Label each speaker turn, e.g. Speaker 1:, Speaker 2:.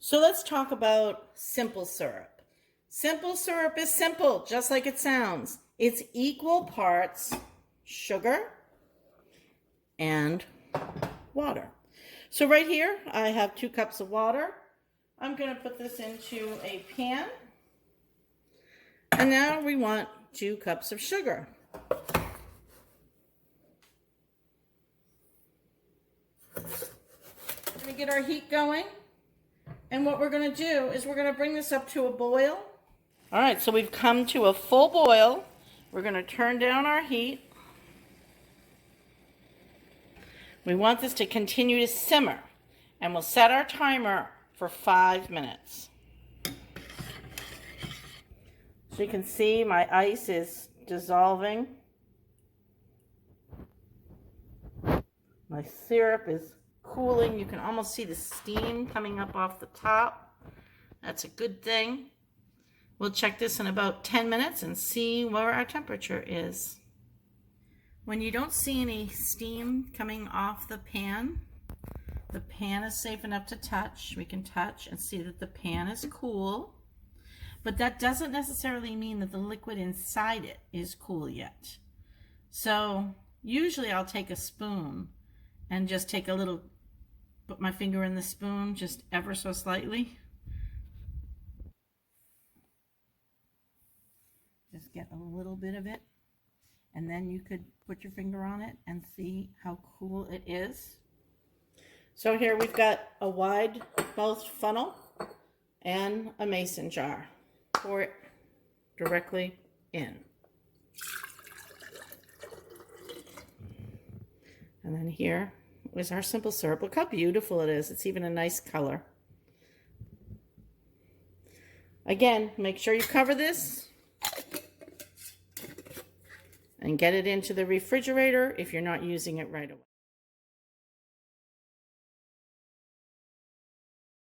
Speaker 1: So let's talk about simple syrup. Simple syrup is simple, just like it sounds. It's equal parts sugar and water. So right here, I have 2 cups of water. I'm going to put this into a pan. And now we want 2 cups of sugar. We're going to get our heat going. And what we're going to do is we're going to bring this up to a boil. All right, so we've come to a full boil. We're going to turn down our heat. We want this to continue to simmer, and we'll set our timer for 5 minutes. So you can see my ice is dissolving. My syrup is cooling. You can almost see the steam coming up off the top. That's a good thing. We'll check this in about 10 minutes and see where our temperature is. When you don't see any steam coming off the pan is safe enough to touch. We can touch and see that the pan is cool. But that doesn't necessarily mean that the liquid inside it is cool yet. So usually I'll take a spoon and just take a little, put my finger in the spoon just ever so slightly. Just get a little bit of it. And then you could put your finger on it and see how cool it is. So here we've got a wide mouthed funnel and a mason jar. Pour it directly in. And then here is our simple syrup. Look how beautiful it is. It's even a nice color. Again, make sure you cover this and get it into the refrigerator if you're not using it right away.